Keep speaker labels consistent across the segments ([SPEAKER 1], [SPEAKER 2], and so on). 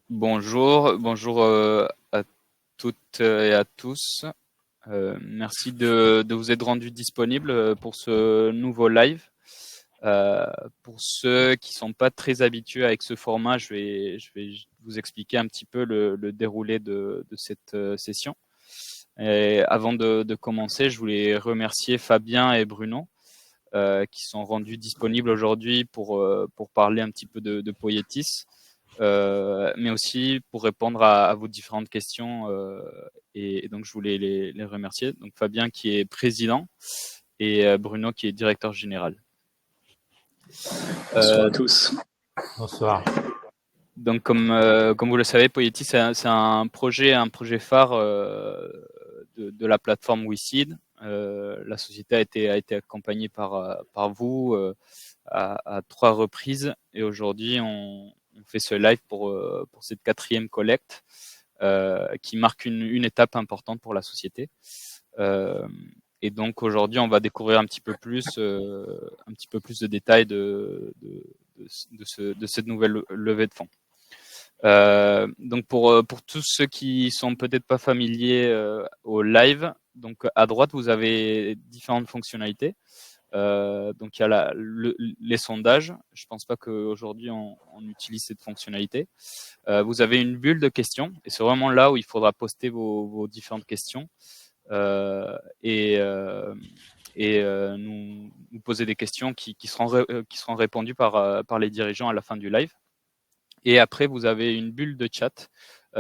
[SPEAKER 1] Bonjour à toutes et à tous. Merci de vous être rendu disponible pour ce nouveau live. Pour ceux qui sont pas très habitués avec ce format, je vais vous expliquer un petit peu le déroulé de cette session. Et avant de commencer, je voulais remercier Fabien et Bruno qui sont rendus disponibles aujourd'hui pour parler un petit peu de Poietis. Mais aussi pour répondre à vos différentes questions. Et donc, je voulais les remercier. Donc, Fabien qui est président et Bruno qui est directeur général.
[SPEAKER 2] Bonsoir à tous.
[SPEAKER 3] Bonsoir.
[SPEAKER 1] Donc, comme vous le savez, Poietis, c'est un projet phare de la plateforme WeSeed. La société a été accompagnée par vous à 3 reprises. Et aujourd'hui, on fait ce live pour cette 4e collecte qui marque une étape importante pour la société. Et donc aujourd'hui, on va découvrir un petit peu plus de détails de cette nouvelle levée de fonds. Donc pour tous ceux qui sont peut-être pas familiers au live, donc à droite vous avez différentes fonctionnalités. Donc il y a les sondages. Je pense pas qu'aujourd'hui on utilise cette fonctionnalité. Vous avez une bulle de questions et c'est vraiment là où il faudra poster vos différentes questions et nous poser des questions qui seront répondues par les dirigeants à la fin du live. Et après vous avez une bulle de chat.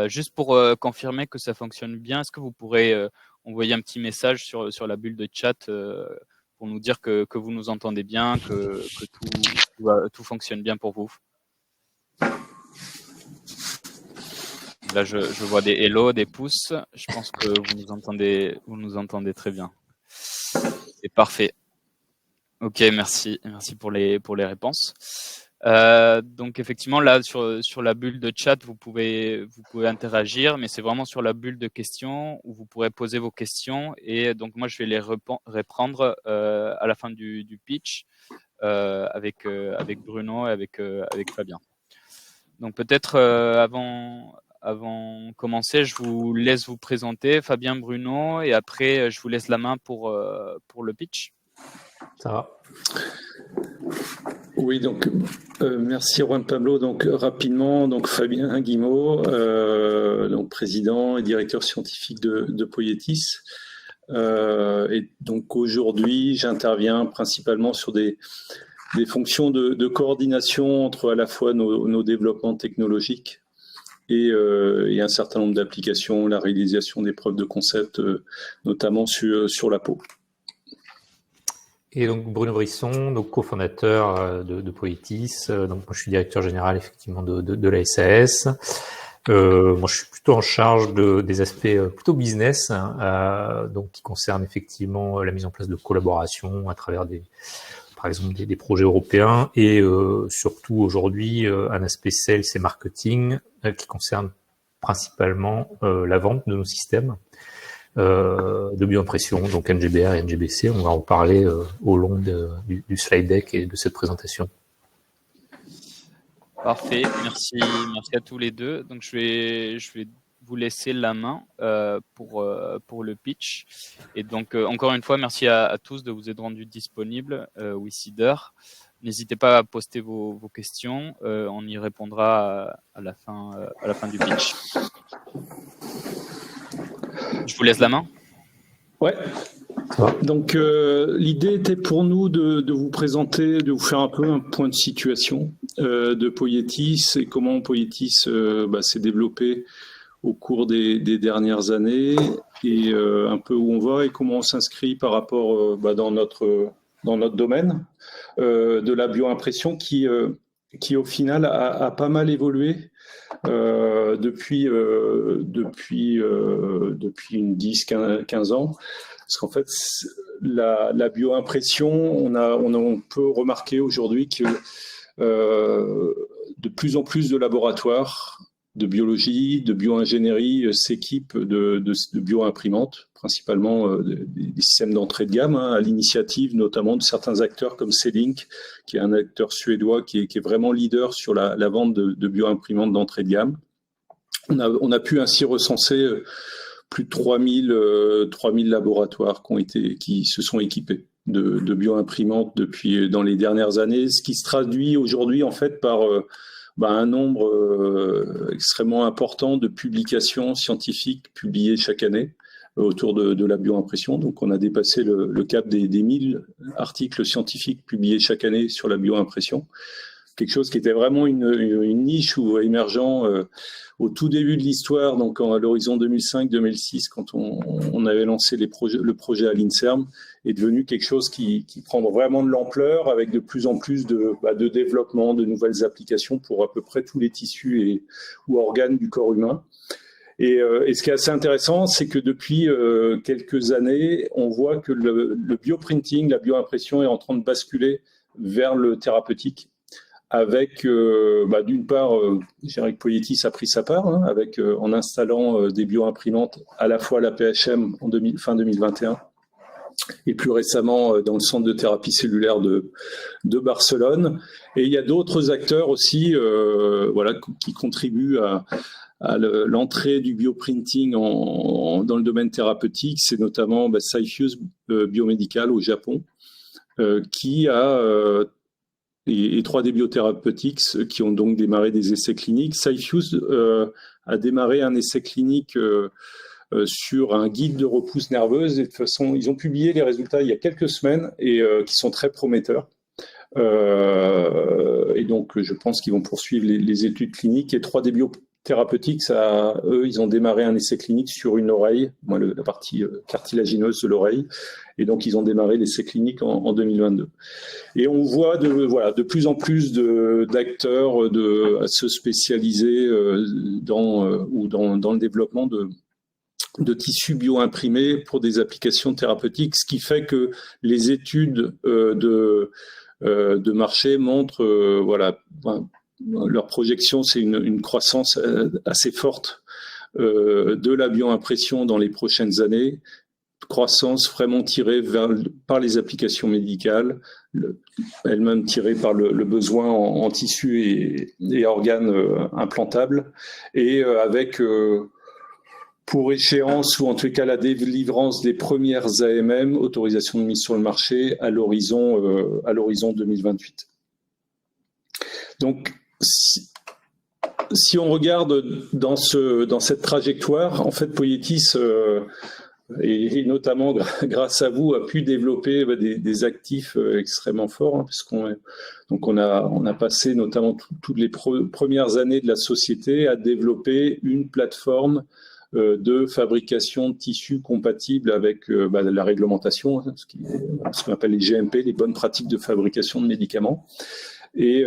[SPEAKER 1] Juste pour confirmer que ça fonctionne bien, est-ce que vous pourrez envoyer un petit message sur la bulle de chat pour nous dire que vous nous entendez bien, que tout fonctionne bien pour vous. Là, je vois des hello, des pouces. Je pense que vous nous entendez très bien. C'est parfait. Ok, merci pour les réponses. Donc effectivement là sur la bulle de chat vous pouvez interagir, mais c'est vraiment sur la bulle de questions où vous pourrez poser vos questions et donc moi je vais les reprendre à la fin du pitch avec Bruno et avec Fabien. Donc peut-être avant de commencer, je vous laisse vous présenter Fabien, Bruno, et après je vous laisse la main pour le pitch.
[SPEAKER 3] Ça va.
[SPEAKER 2] Oui, donc merci Juan Pablo. Donc rapidement, donc Fabien Guimau, donc président et directeur scientifique de Poietis. Et donc aujourd'hui, j'interviens principalement sur des fonctions de coordination entre à la fois nos développements technologiques et un certain nombre d'applications, la réalisation des preuves de concept, notamment sur la peau.
[SPEAKER 3] Et donc Bruno Brisson, donc cofondateur de Poietis. Donc moi je suis directeur général effectivement de la SAS. Moi je suis plutôt en charge des aspects plutôt business, donc qui concernent effectivement la mise en place de collaboration à travers par exemple des projets européens et surtout aujourd'hui un aspect sales et marketing qui concerne principalement la vente de nos systèmes de bioimpression, donc NGBR et NGBC. On va en parler au long du slide deck et de cette présentation.
[SPEAKER 1] Parfait, merci à tous les deux. Donc je vais vous laisser la main pour le pitch. Et donc encore une fois, merci à tous de vous être rendus disponibles, WeSeeder. N'hésitez pas à poster vos questions, on y répondra à la fin du pitch. Je vous laisse la main.
[SPEAKER 2] Ouais. Donc l'idée était pour nous de vous présenter, de vous faire un peu un point de situation de Poietis et comment Poietis s'est développé au cours des dernières années et un peu où on va et comment on s'inscrit par rapport dans notre domaine de la bioimpression qui au final a pas mal évolué depuis une 10-15 ans. Parce qu'en fait, la bioimpression, on peut remarquer aujourd'hui que de plus en plus de laboratoires de biologie, de bio-ingénierie s'équipent de bio-imprimantes, principalement des systèmes d'entrée de gamme, à l'initiative notamment de certains acteurs comme C-Link, qui est un acteur suédois qui est vraiment leader sur la vente de bio-imprimantes d'entrée de gamme. On a pu ainsi recenser plus de 3000 laboratoires qui se sont équipés de bioimprimantes dans les dernières années, ce qui se traduit aujourd'hui en fait par un nombre extrêmement important de publications scientifiques publiées chaque année autour de la bioimpression. Donc on a dépassé le cap des 1000 articles scientifiques publiés chaque année sur la bioimpression. Quelque chose qui était vraiment une niche ou émergent au tout début de l'histoire, donc à l'horizon 2005-2006, quand on avait lancé le projet à l'INSERM, est devenu quelque chose qui prend vraiment de l'ampleur, avec de plus en plus de développement, de nouvelles applications pour à peu près tous les tissus ou organes du corps humain. Et ce qui est assez intéressant, c'est que depuis quelques années, on voit que le bioprinting, la bioimpression est en train de basculer vers le thérapeutique, avec d'une part, je dirais que Poietis a pris sa part, en installant des bioimprimantes à la fois à la PHM fin 2021 et plus récemment dans le centre de thérapie cellulaire de Barcelone. Et il y a d'autres acteurs aussi qui contribuent à l'entrée du bioprinting dans le domaine thérapeutique. C'est notamment Cyfuse Biomédical au Japon, qui a et 3D Biotherapeutics qui ont donc démarré des essais cliniques. Cyfuse a démarré un essai clinique sur un guide de repousse nerveuse. Et de toute façon, ils ont publié les résultats il y a quelques semaines et qui sont très prometteurs. Et donc, je pense qu'ils vont poursuivre les études cliniques. Et 3D Biotherapeutics, eux, ils ont démarré un essai clinique sur une oreille, la partie cartilagineuse de l'oreille. Et donc, ils ont démarré l'essai clinique en 2022. Et on voit de plus en plus d'acteurs se spécialiser dans le développement de tissus bioimprimés pour des applications thérapeutiques, ce qui fait que les études de marché montrent, leur projection, c'est une croissance assez forte de la bioimpression dans les prochaines années. Croissance vraiment tirée par les applications médicales, elle-même tirée par le besoin en tissus et organes implantables, et avec pour échéance, ou en tout cas la délivrance des premières AMM, autorisation de mise sur le marché, à l'horizon 2028. Donc, si on regarde dans cette trajectoire, en fait, Poietis et notamment grâce à vous, a pu développer des actifs extrêmement forts, puisqu'on a passé notamment toutes les premières années de la société à développer une plateforme de fabrication de tissus compatibles avec la réglementation, ce qu'on appelle les GMP, les bonnes pratiques de fabrication de médicaments. Et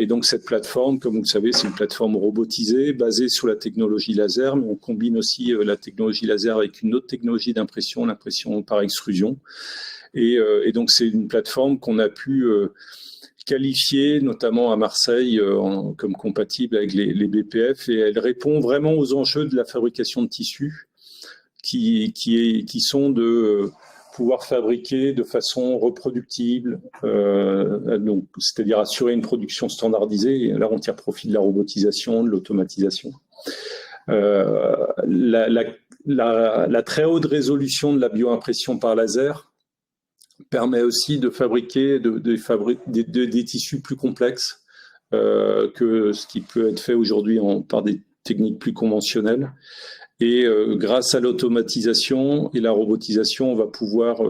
[SPEAKER 2] donc cette plateforme, comme vous le savez, c'est une plateforme robotisée basée sur la technologie laser, mais on combine aussi la technologie laser avec une autre technologie d'impression, l'impression par extrusion. Et donc c'est une plateforme qu'on a pu qualifier, notamment à Marseille, comme compatible avec les BPF, et elle répond vraiment aux enjeux de la fabrication de tissus, qui sont de pouvoir fabriquer de façon reproductible, donc c'est-à-dire assurer une production standardisée. Et là, on tire profit de la robotisation, de l'automatisation. La très haute résolution de la bioimpression par laser permet aussi de fabriquer des tissus plus complexes que ce qui peut être fait aujourd'hui par des techniques plus conventionnelles. Et grâce à l'automatisation et la robotisation, on va pouvoir,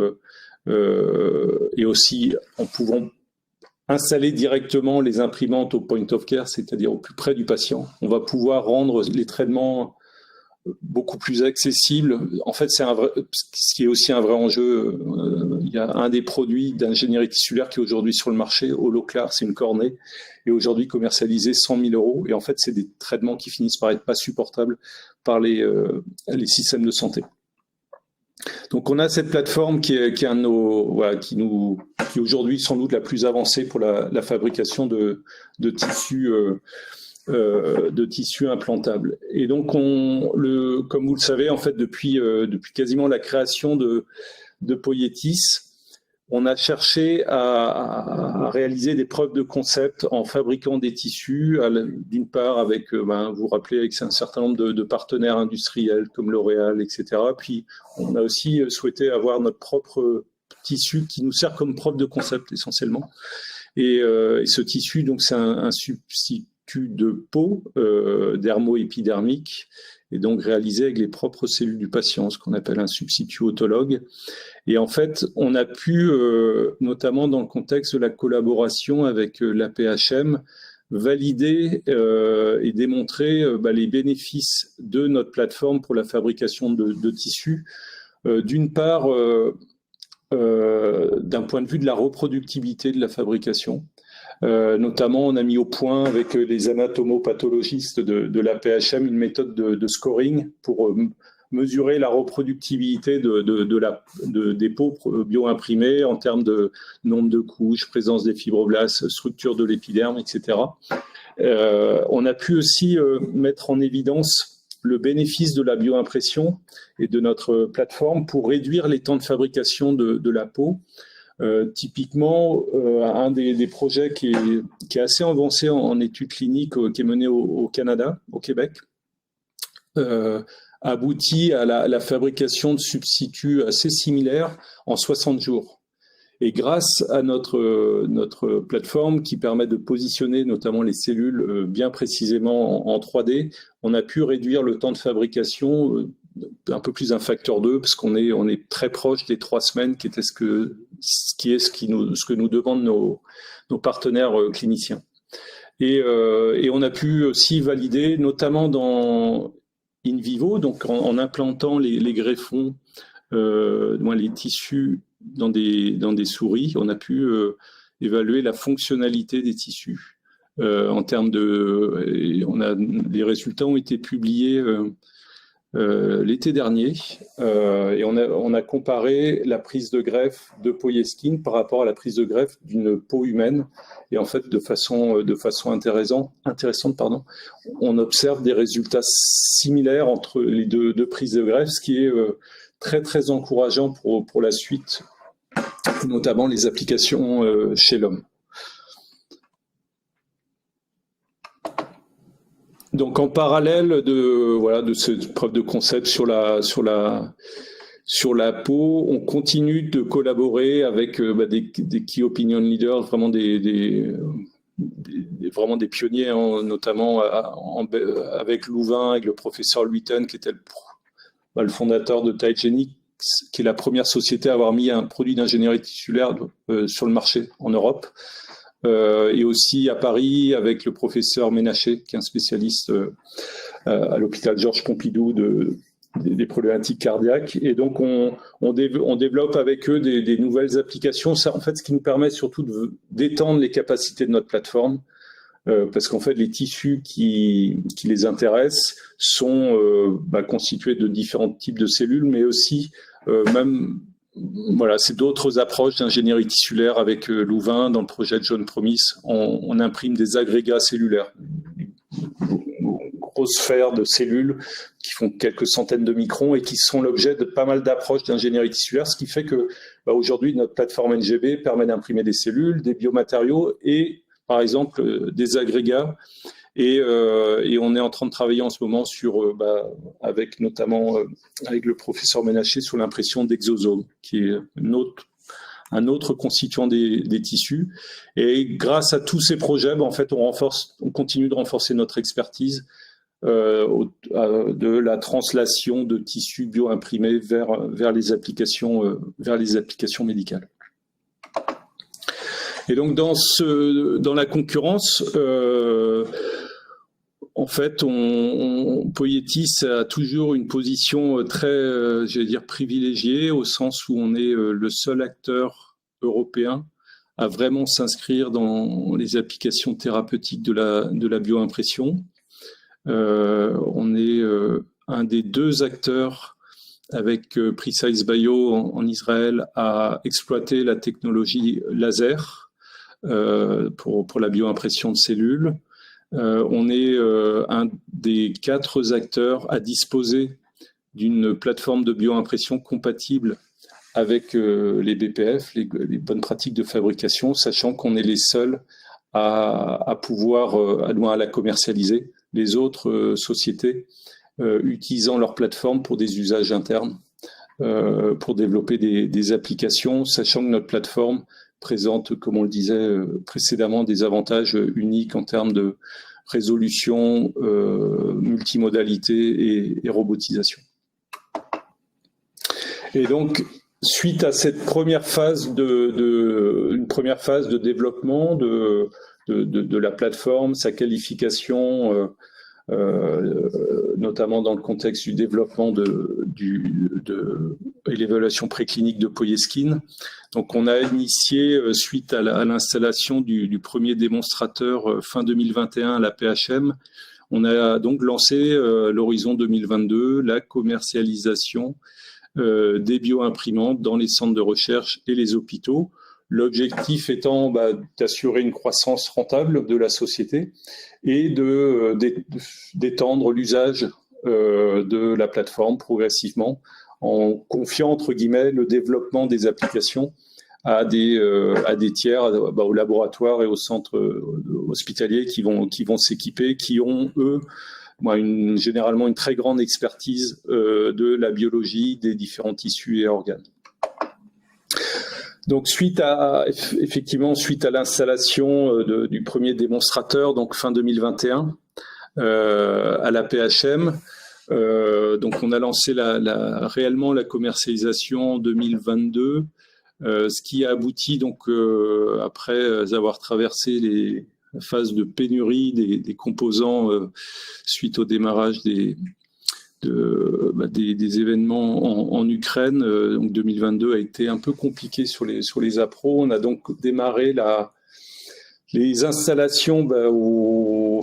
[SPEAKER 2] et aussi en pouvant installer directement les imprimantes au point of care, c'est-à-dire au plus près du patient, on va pouvoir rendre les traitements beaucoup plus accessibles. En fait, ce qui est aussi un vrai enjeu. Il y a un des produits d'ingénierie tissulaire qui est aujourd'hui sur le marché, Holoclar, c'est une cornée, et aujourd'hui commercialisé 100 000 €. Et en fait, c'est des traitements qui finissent par être pas supportables par les systèmes de santé. Donc, on a cette plateforme qui est un de nos, qui aujourd'hui sans doute la plus avancée pour la fabrication de tissus implantables. Et donc, comme vous le savez, en fait, depuis quasiment la création de Poietis, on a cherché à réaliser des preuves de concept en fabriquant des tissus, d'une part avec, vous vous rappelez, avec un certain nombre de partenaires industriels comme L'Oréal, etc. Puis on a aussi souhaité avoir notre propre tissu qui nous sert comme preuve de concept essentiellement. Et ce tissu, donc, c'est un substitut de peau dermo-épidermique, et donc réalisé avec les propres cellules du patient, ce qu'on appelle un substitut autologue. Et en fait, on a pu, notamment dans le contexte de la collaboration avec l'APHM, valider et démontrer les bénéfices de notre plateforme pour la fabrication de tissus. D'une part, d'un point de vue de la reproductibilité de la fabrication. Notamment, on a mis au point avec les anatomopathologistes de l'APHM une méthode de scoring pour mesurer la reproductibilité des peaux bioimprimées en termes de nombre de couches, présence des fibroblastes, structure de l'épiderme, etc. On a pu aussi mettre en évidence le bénéfice de la bioimpression et de notre plateforme pour réduire les temps de fabrication de la peau. Typiquement, un des projets qui est assez avancé en études cliniques, qui est mené au Canada, au Québec, aboutit à la fabrication de substituts assez similaires en 60 jours. Et grâce à notre plateforme qui permet de positionner notamment les cellules bien précisément en 3D, on a pu réduire le temps de fabrication un peu plus d'un facteur 2, parce qu'on est très proche des 3 semaines, qui était ce que nous demandent nos partenaires cliniciens. Et on a pu aussi valider, notamment dans in vivo, donc en implantant les greffons, les tissus dans des souris, on a pu évaluer la fonctionnalité des tissus. En termes les résultats ont été publiés l'été dernier, et on a comparé la prise de greffe de Poieskin par rapport à la prise de greffe d'une peau humaine. Et en fait, de façon intéressante, on observe des résultats similaires entre les deux prises de greffe, ce qui est très très encourageant pour la suite, notamment les applications chez l'homme. Donc en parallèle de cette preuve de concept sur la peau, on continue de collaborer avec des key opinion leaders, vraiment vraiment des pionniers, notamment avec Louvain, avec le professeur Luyten, qui était le fondateur de TiGenix, qui est la première société à avoir mis un produit d'ingénierie tissulaire sur le marché en Europe. Et aussi à Paris avec le professeur Ménaché, qui est un spécialiste à l'hôpital Georges Pompidou des problématiques cardiaques. Et donc, on développe avec eux des nouvelles applications. Ça, en fait, ce qui nous permet surtout d'étendre les capacités de notre plateforme, parce qu'en fait, les tissus qui les intéressent sont constitués de différents types de cellules, mais aussi c'est d'autres approches d'ingénierie tissulaire avec Louvain. Dans le projet de John Promise, on imprime des agrégats cellulaires, grosses sphères de cellules qui font quelques centaines de microns et qui sont l'objet de pas mal d'approches d'ingénierie tissulaire, ce qui fait que aujourd'hui, notre plateforme NGB permet d'imprimer des cellules, des biomatériaux et, par exemple, des agrégats. Et on est en train de travailler en ce moment avec le professeur Ménaché sur l'impression d'exosomes, qui est un autre constituant des tissus. Et grâce à tous ces projets, en fait, on continue de renforcer notre expertise de la translation de tissus bioimprimés vers les applications médicales. Et donc dans la concurrence, en fait, Poietis a toujours une position très, privilégiée, au sens où on est le seul acteur européen à vraiment s'inscrire dans les applications thérapeutiques de la bioimpression. On est un des 2 acteurs avec Precise Bio en Israël à exploiter la technologie laser pour la bioimpression de cellules. On est un des 4 acteurs à disposer d'une plateforme de bioimpression compatible avec les BPF, les bonnes pratiques de fabrication, sachant qu'on est les seuls à pouvoir à la commercialiser. Les autres sociétés utilisant leur plateforme pour des usages internes, pour développer des applications, sachant que notre plateforme présente, comme on le disait précédemment, des avantages uniques en termes de résolution, multimodalité et robotisation. Et donc, suite à cette première phase une première phase de développement de la plateforme, sa qualification, notamment dans le contexte du développement et l'évaluation préclinique de Poieskin. Donc, on a initié, suite à l'installation du premier démonstrateur fin 2021 à la PHM, on a donc lancé l'horizon 2022, la commercialisation des bioimprimantes dans les centres de recherche et les hôpitaux. L'objectif étant d'assurer une croissance rentable de la société et d'étendre l'usage de la plateforme progressivement en confiant, entre guillemets, le développement des applications à des tiers, aux laboratoires et aux centres hospitaliers qui vont s'équiper, qui ont, eux, généralement une très grande expertise de la biologie des différents tissus et organes. Donc, suite à l'installation du premier démonstrateur, donc fin 2021, à la PHM, donc on a lancé réellement la commercialisation en 2022, ce qui a abouti donc après avoir traversé les phases de pénurie des composants suite au démarrage des événements en Ukraine. Donc 2022 a été un peu compliqué sur les appros. On a donc démarré les installations au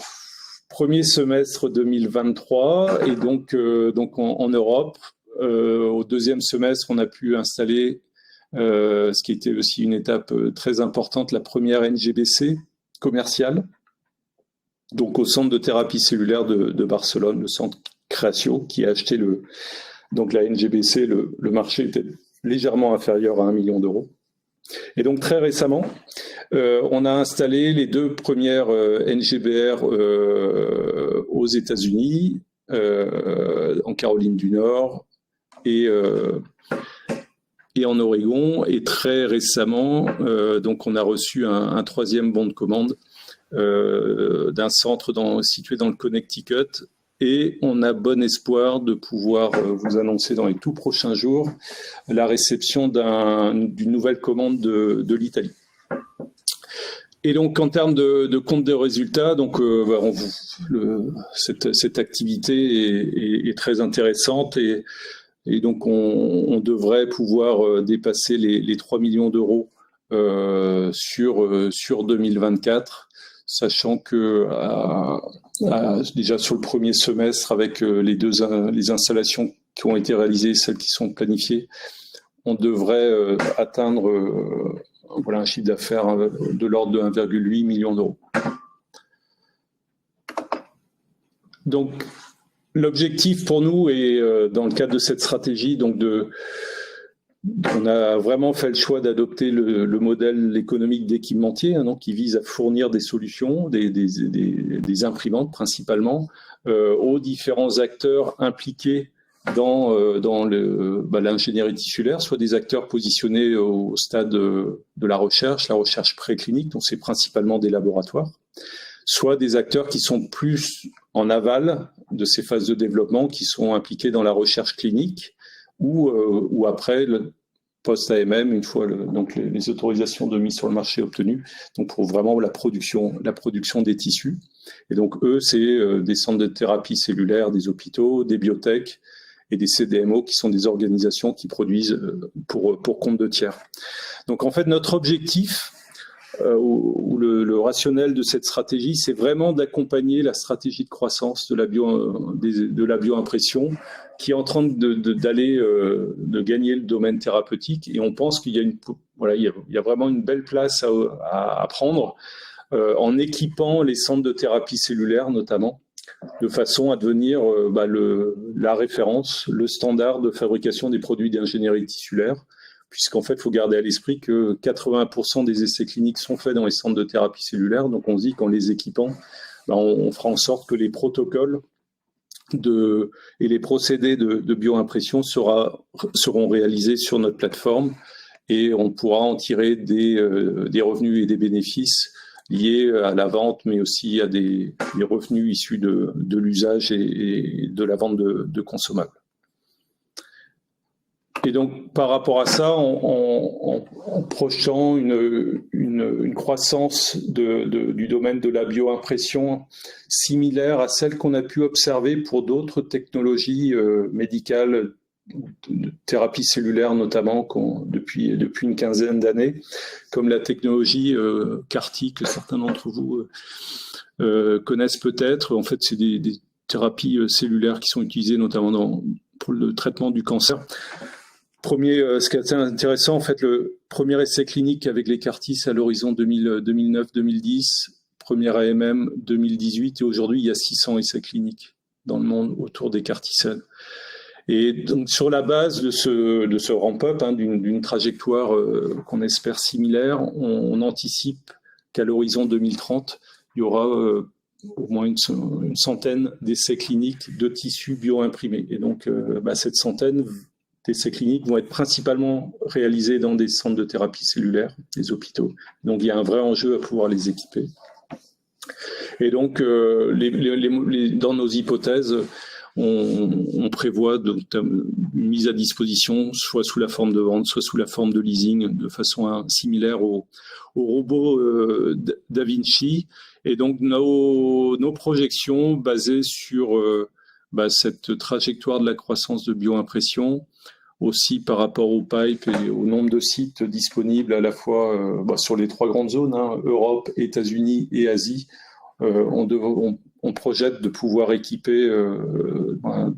[SPEAKER 2] premier semestre 2023 et donc en Europe. Au deuxième semestre, on a pu installer, ce qui était aussi une étape très importante, la première NGBC commerciale, donc au centre de thérapie cellulaire de Barcelone, le centre Créatio, qui a acheté donc la NGBC. Le marché était légèrement inférieur à 1 million d'euros. Et donc très récemment, on a installé les 2 premières NGBR aux États-Unis, en Caroline du Nord et en Oregon. Et très récemment, donc on a reçu un 3e bon de commande d'un centre situé dans le Connecticut. Et on a bon espoir de pouvoir vous annoncer dans les tout prochains jours la réception d'une nouvelle commande de l'Italie. Et donc, en termes de compte de résultats, donc, cette activité est très intéressante et donc on devrait pouvoir dépasser les 3 millions d'euros sur 2024, sachant que déjà sur le premier semestre, avec les installations qui ont été réalisées, celles qui sont planifiées, on devrait atteindre un chiffre d'affaires de l'ordre de 1,8 million d'euros. Donc, l'objectif pour nous est, dans le cadre de cette stratégie, donc on a vraiment fait le choix d'adopter le modèle économique d'équipementier, donc qui vise à fournir des solutions, des imprimantes principalement, aux différents acteurs impliqués dans l'ingénierie tissulaire, soit des acteurs positionnés au stade de la recherche préclinique, donc c'est principalement des laboratoires, soit des acteurs qui sont plus en aval de ces phases de développement, qui sont impliqués dans la recherche clinique, ou après le post-AMM, une fois les autorisations de mise sur le marché obtenues, donc pour vraiment la production des tissus. Et donc eux, c'est des centres de thérapie cellulaire, des hôpitaux, des biotech et des CDMO, qui sont des organisations qui produisent pour compte de tiers. Donc en fait, notre objectif, ou le rationnel de cette stratégie, c'est vraiment d'accompagner la stratégie de croissance de la bioimpression, qui est en train de gagner le domaine thérapeutique. Et on pense qu'il y a vraiment une belle place à prendre en équipant les centres de thérapie cellulaire notamment, de façon à devenir la référence, le standard de fabrication des produits d'ingénierie tissulaire, puisqu'en fait, il faut garder à l'esprit que 80% des essais cliniques sont faits dans les centres de thérapie cellulaire. Donc, on se dit qu'en les équipant, on fera en sorte que les protocoles et les procédés de bioimpression seront réalisés sur notre plateforme et on pourra en tirer des revenus et des bénéfices liés à la vente, mais aussi à des revenus issus de l'usage et de la vente de consommables. Et donc, par rapport à ça, en projetant une croissance du domaine de la bioimpression similaire à celle qu'on a pu observer pour d'autres technologies médicales, de thérapie cellulaire notamment, depuis une quinzaine d'années, comme la technologie CAR-T que certains d'entre vous connaissent peut-être. En fait, c'est des thérapies cellulaires qui sont utilisées notamment pour le traitement du cancer. Ce qui est assez intéressant, en fait, le premier essai clinique avec les CAR-T, c'est à l'horizon 2009-2010, premier AMM 2018, et aujourd'hui, il y a 600 essais cliniques dans le monde autour des CAR-T-cells. Et donc, sur la base de ce ramp-up, d'une trajectoire qu'on espère similaire, on anticipe qu'à l'horizon 2030, il y aura au moins une centaine d'essais cliniques de tissus bio-imprimés. Et donc, cette centaine d'essais cliniques vont être principalement réalisés dans des centres de thérapie cellulaire, des hôpitaux. Donc, il y a un vrai enjeu à pouvoir les équiper. Et donc, dans nos hypothèses, on prévoit une mise à disposition, soit sous la forme de vente, soit sous la forme de leasing, de façon similaire au robot Da Vinci. Et donc, nos projections basées sur cette trajectoire de la croissance de bioimpression, aussi par rapport au pipe et au nombre de sites disponibles à la fois sur les 3 grandes zones, Europe, États-Unis et Asie. On projette de pouvoir équiper,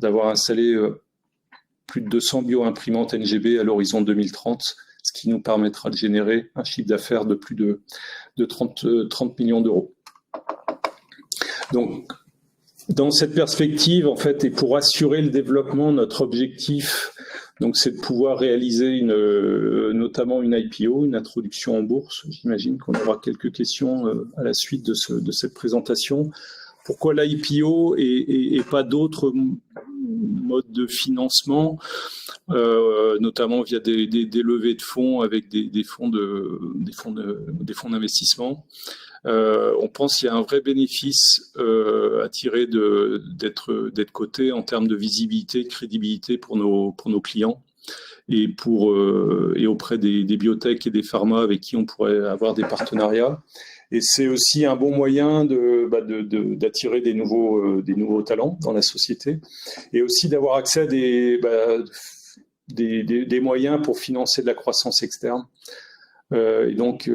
[SPEAKER 2] d'avoir installé plus de 200 bioimprimantes NGB à l'horizon 2030, ce qui nous permettra de générer un chiffre d'affaires de plus de 30 millions d'euros. Donc, dans cette perspective, en fait, et pour assurer le développement, notre objectif, donc, c'est de pouvoir réaliser notamment une IPO, une introduction en bourse. J'imagine qu'on aura quelques questions à la suite de cette présentation. Pourquoi l'IPO et pas d'autres modes de financement, notamment via des levées de fonds avec des fonds d'investissement. On pense qu'il y a un vrai bénéfice à tirer d'être coté en termes de visibilité, de crédibilité pour nos clients et auprès des biotech et des pharma avec qui on pourrait avoir des partenariats. Et c'est aussi un bon moyen d'attirer des nouveaux talents dans la société et aussi d'avoir accès à des moyens pour financer de la croissance externe. Et donc,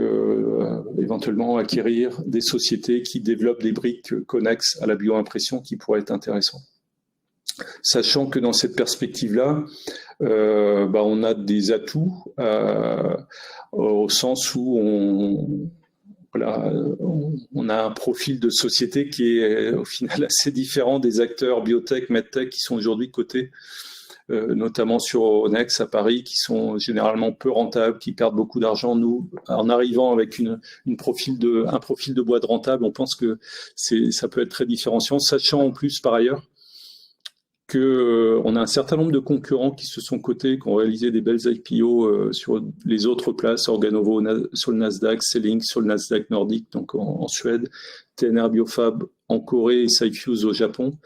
[SPEAKER 2] éventuellement acquérir des sociétés qui développent des briques connexes à la bioimpression qui pourraient être intéressantes. Sachant que dans cette perspective-là, on a des atouts au sens où on a un profil de société qui est au final assez différent des acteurs biotech, medtech qui sont aujourd'hui cotés, notamment sur Euronext à Paris, qui sont généralement peu rentables, qui perdent beaucoup d'argent. Nous, en arrivant avec un profil de boîte rentable, on pense que ça peut être très différenciant, sachant en plus par ailleurs qu'on a un certain nombre de concurrents qui se sont cotés, qui ont réalisé des belles IPO sur les autres places, Organovo sur le Nasdaq, Cellink sur le Nasdaq Nordique, donc en Suède, TNR Biofab en Corée et Cyfuse au Japon.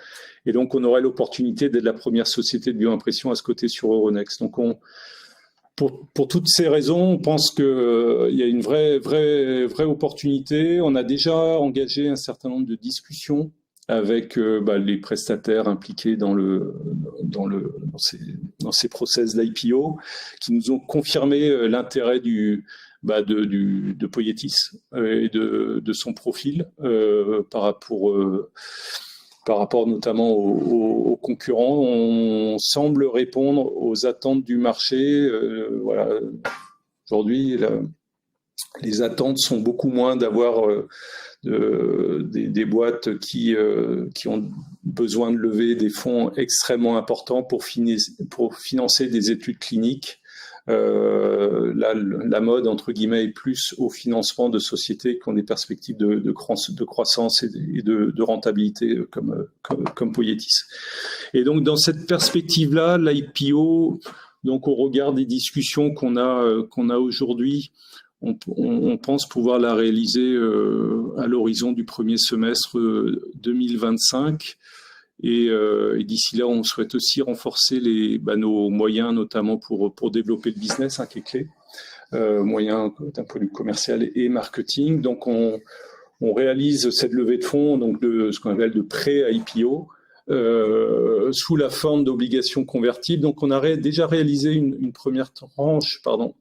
[SPEAKER 2] Et donc, on aurait l'opportunité d'être la première société de bioimpression à se coter sur Euronext. Donc, pour toutes ces raisons, on pense qu'il y a une vraie opportunité. On a déjà engagé un certain nombre de discussions avec les prestataires impliqués dans ces process d'IPO, qui nous ont confirmé l'intérêt de Poietis et de son profil par rapport notamment aux concurrents. On semble répondre aux attentes du marché. Aujourd'hui, les attentes sont beaucoup moins d'avoir des boîtes qui ont besoin de lever des fonds extrêmement importants pour financer des études cliniques Là, la mode, entre guillemets, est plus au financement de sociétés qui ont des perspectives de croissance et de rentabilité comme Poietis. Et donc, dans cette perspective-là, l'IPO, donc au regard des discussions qu'on a aujourd'hui, on pense pouvoir la réaliser à l'horizon du premier semestre 2025. Et d'ici là, on souhaite aussi renforcer nos moyens, notamment pour développer le business, qui est clé, moyens d'un point de vue commercial et marketing. Donc, on réalise cette levée de fonds, donc ce qu'on appelle de pré-IPO, sous la forme d'obligations convertibles. Donc, on a déjà réalisé une première tranche, donc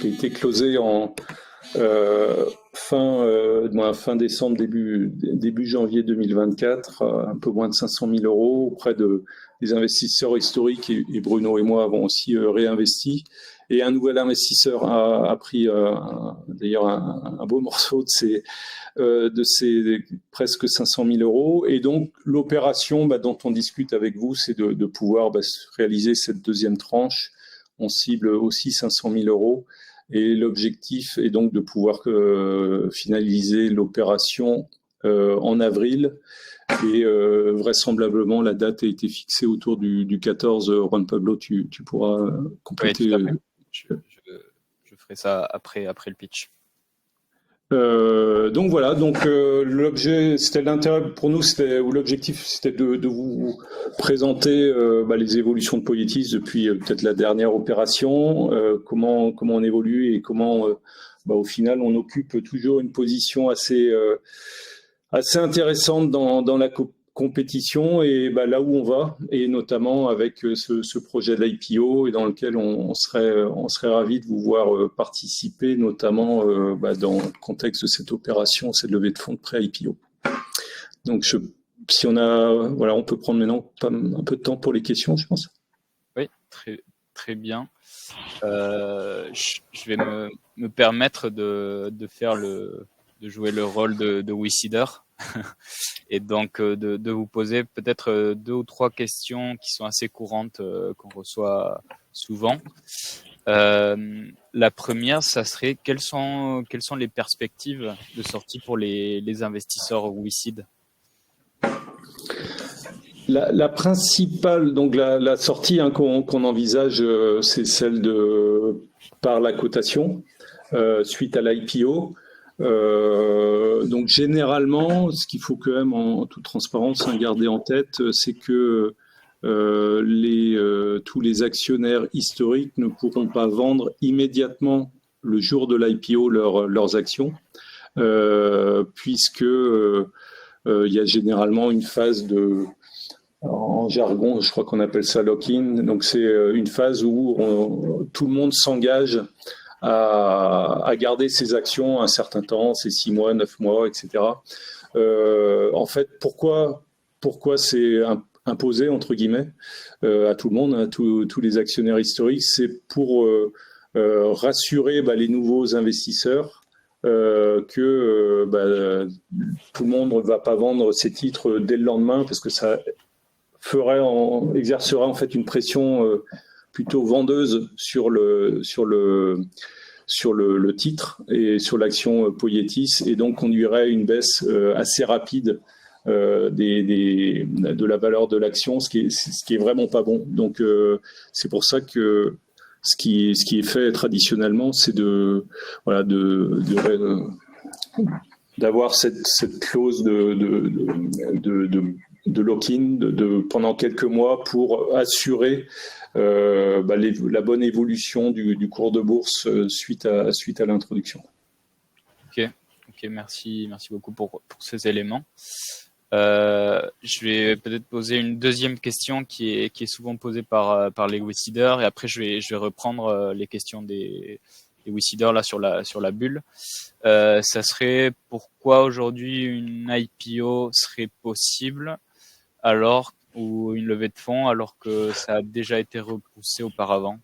[SPEAKER 2] qui a été closée en fin décembre, début janvier 2024, un peu moins de 500 000 euros auprès des investisseurs historiques, et Bruno et moi avons aussi réinvesti. Et un nouvel investisseur a pris d'ailleurs un beau morceau de ces presque 500 000 euros. Et donc l'opération dont on discute avec vous, c'est de pouvoir réaliser cette deuxième tranche. On cible aussi 500 000 euros. Et l'objectif est donc de pouvoir finaliser l'opération en avril. Et vraisemblablement, la date a été fixée autour du 14. Juan Pablo, tu pourras compléter.
[SPEAKER 1] Oui, je ferai ça après le pitch.
[SPEAKER 2] Donc voilà, l'objet, c'était l'intérêt pour nous, l'objectif c'était de vous présenter les évolutions de Poietis depuis peut-être la dernière opération, comment on évolue et comment au final on occupe toujours une position assez intéressante dans la compétition et là où on va, et notamment avec ce projet de l'IPO, et dans lequel on serait ravis de vous voir participer, notamment dans le contexte de cette opération, cette levée de fonds de pré-IPO. Donc si on peut prendre maintenant un peu de temps pour les questions, je pense.
[SPEAKER 1] Oui, très, très bien. Je vais me permettre de jouer le rôle de WeSeeder et donc de vous poser peut-être 2 ou 3 questions qui sont assez courantes qu'on reçoit souvent. La première, ça serait quelles sont les perspectives de sortie pour les investisseurs WeSeed?
[SPEAKER 2] La principale, donc la sortie qu'on envisage, c'est celle par la cotation suite à l'IPO. Donc généralement, ce qu'il faut quand même en toute transparence garder en tête, c'est que tous les actionnaires historiques ne pourront pas vendre immédiatement le jour de l'IPO leurs actions, puisque il y a généralement une phase en jargon, je crois qu'on appelle ça lock-in. Donc c'est une phase où tout le monde s'engage à garder ses actions un certain temps, c'est 6 mois, 9 mois, etc. En fait, pourquoi c'est imposé, entre guillemets, à tout le monde, tous les actionnaires historiques? C'est pour rassurer les nouveaux investisseurs que tout le monde ne va pas vendre ses titres dès le lendemain, parce que ça exercerait en fait une pression plutôt vendeuse sur le titre et sur l'action Poietis, et donc conduirait à une baisse assez rapide de la valeur de l'action, ce qui est vraiment pas bon. Donc c'est pour ça que ce qui est fait traditionnellement, c'est d'avoir cette clause de lock-in pendant quelques mois pour assurer la bonne évolution du cours de bourse suite à l'introduction.
[SPEAKER 1] Ok, merci beaucoup pour ces éléments. Je vais peut-être poser une deuxième question qui est souvent posée par les WeSeeders, et après je vais reprendre les questions des WeSeeders là sur la bulle. Ça serait pourquoi aujourd'hui une IPO serait possible ou une levée de fonds alors que ça a déjà été repoussé auparavant?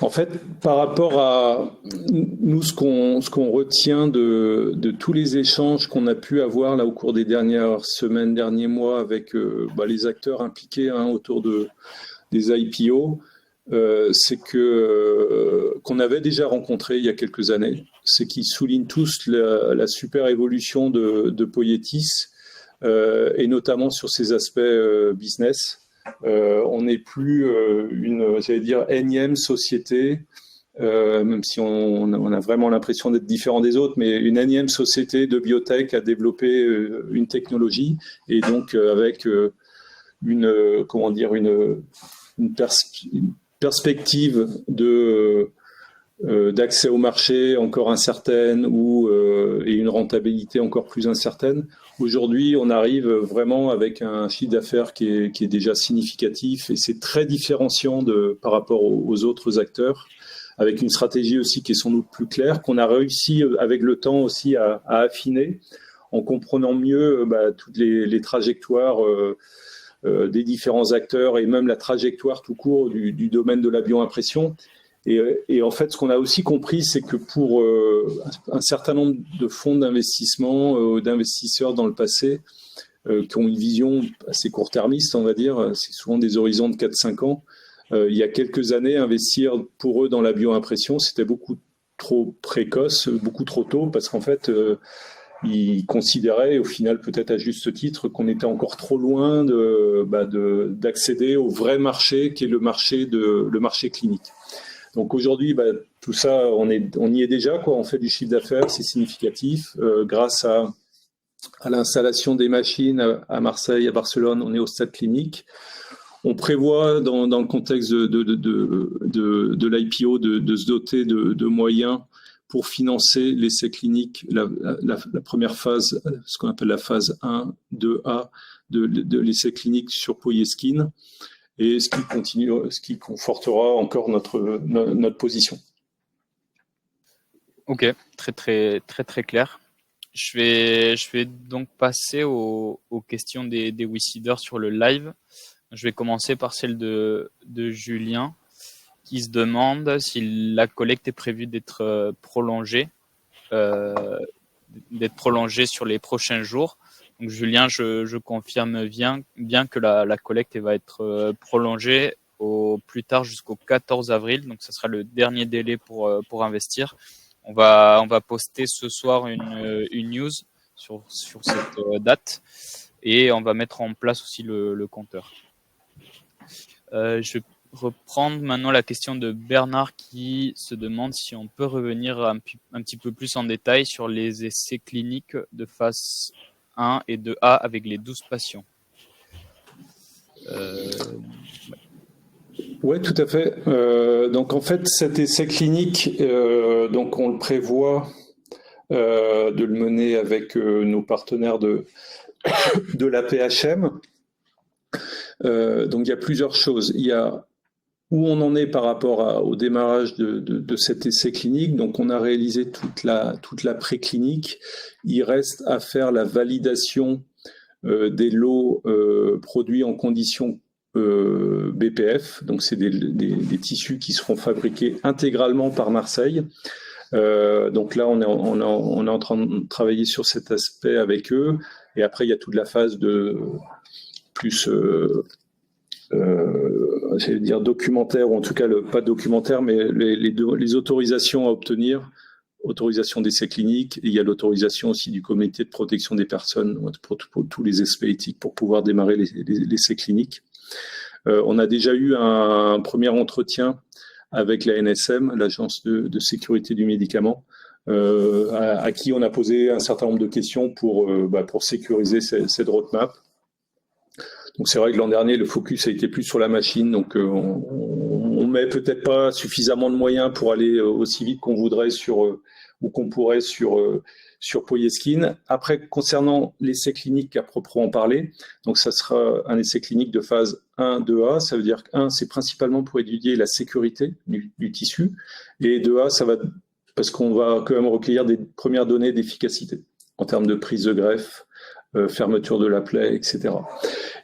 [SPEAKER 2] En fait, par rapport à nous, ce qu'on retient de tous les échanges qu'on a pu avoir là au cours des dernières semaines, derniers mois avec les acteurs impliqués autour de des IPO, c'est qu'on avait déjà rencontré il y a quelques années, c'est qu'ils soulignent tous la super évolution de Poietis, et notamment sur ses aspects business. On n'est plus j'allais dire, énième société, même si on a vraiment l'impression d'être différent des autres, mais une énième société de biotech à développer une technologie, et donc avec une perspective d'accès au marché encore incertaine et une rentabilité encore plus incertaine. Aujourd'hui, on arrive vraiment avec un chiffre d'affaires qui est déjà significatif, et c'est très différenciant par rapport aux autres acteurs, avec une stratégie aussi qui est sans doute plus claire, qu'on a réussi avec le temps aussi à affiner, en comprenant mieux toutes les trajectoires des différents acteurs, et même la trajectoire tout court du domaine de la bioimpression. Et en fait, ce qu'on a aussi compris, c'est que pour un certain nombre de fonds d'investissement, d'investisseurs dans le passé, qui ont une vision assez court-termiste, on va dire, c'est souvent des horizons de 4-5 ans, il y a quelques années, investir pour eux dans la bioimpression, c'était beaucoup trop précoce, beaucoup trop tôt, parce qu'en fait, ils considéraient, au final peut-être à juste titre, qu'on était encore trop loin d'accéder au vrai marché, qui est le marché clinique. Donc aujourd'hui, tout ça, on y est déjà, quoi. On fait du chiffre d'affaires, c'est significatif. Grâce à l'installation des machines à Marseille, à Barcelone, on est au stade clinique. On prévoit, dans le contexte de l'IPO, de se doter de moyens pour financer l'essai clinique, la première phase, ce qu'on appelle la phase 1, 2A de l'essai clinique sur Poieskin, et ce qui confortera encore notre position.
[SPEAKER 1] Ok, très clair. Je vais donc passer aux questions des WeSeeders sur le live. Je vais commencer par celle de Julien, qui se demande si la collecte est prévue d'être prolongée sur les prochains jours. Donc Julien, je confirme bien que la collecte va être prolongée au plus tard jusqu'au 14 avril. Donc ça sera le dernier délai pour investir. On va poster ce soir une news sur cette date, et on va mettre en place aussi le compteur. Je vais reprendre maintenant la question de Bernard, qui se demande si on peut revenir un petit peu plus en détail sur les essais cliniques de phase 1 et 2A avec les 12 patients.
[SPEAKER 2] Oui, tout à fait. Donc en fait, cet essai clinique, donc on le prévoit de le mener avec nos partenaires de la PHM. Donc il y a plusieurs choses. Il y a où on en est par rapport au démarrage de cet essai clinique. Donc on a réalisé toute la préclinique. Il reste à faire la validation des lots produits en conditions BPF. Donc c'est des tissus qui seront fabriqués intégralement par Marseille. Donc là, on est en train de travailler sur cet aspect avec eux. Et après, il y a toute la phase de plus, j'allais dire documentaire, ou en tout cas pas documentaire, mais les autorisations à obtenir, autorisation d'essais cliniques, et il y a l'autorisation aussi du comité de protection des personnes pour tous les aspects éthiques pour pouvoir démarrer les essais cliniques. On a déjà eu un premier entretien avec la NSM, l'Agence de sécurité du médicament, à qui on a posé un certain nombre de questions pour sécuriser cette roadmap. Donc c'est vrai que l'an dernier, le focus a été plus sur la machine, donc on met peut-être pas suffisamment de moyens pour aller aussi vite qu'on voudrait ou qu'on pourrait sur Poieskin. Après, concernant l'essai clinique à proprement parler, donc ça sera un essai clinique de phase 1, 2A, ça veut dire que 1, c'est principalement pour étudier la sécurité du tissu, et 2A, ça va parce qu'on va quand même recueillir des premières données d'efficacité en termes de prise de greffe, fermeture de la plaie, etc.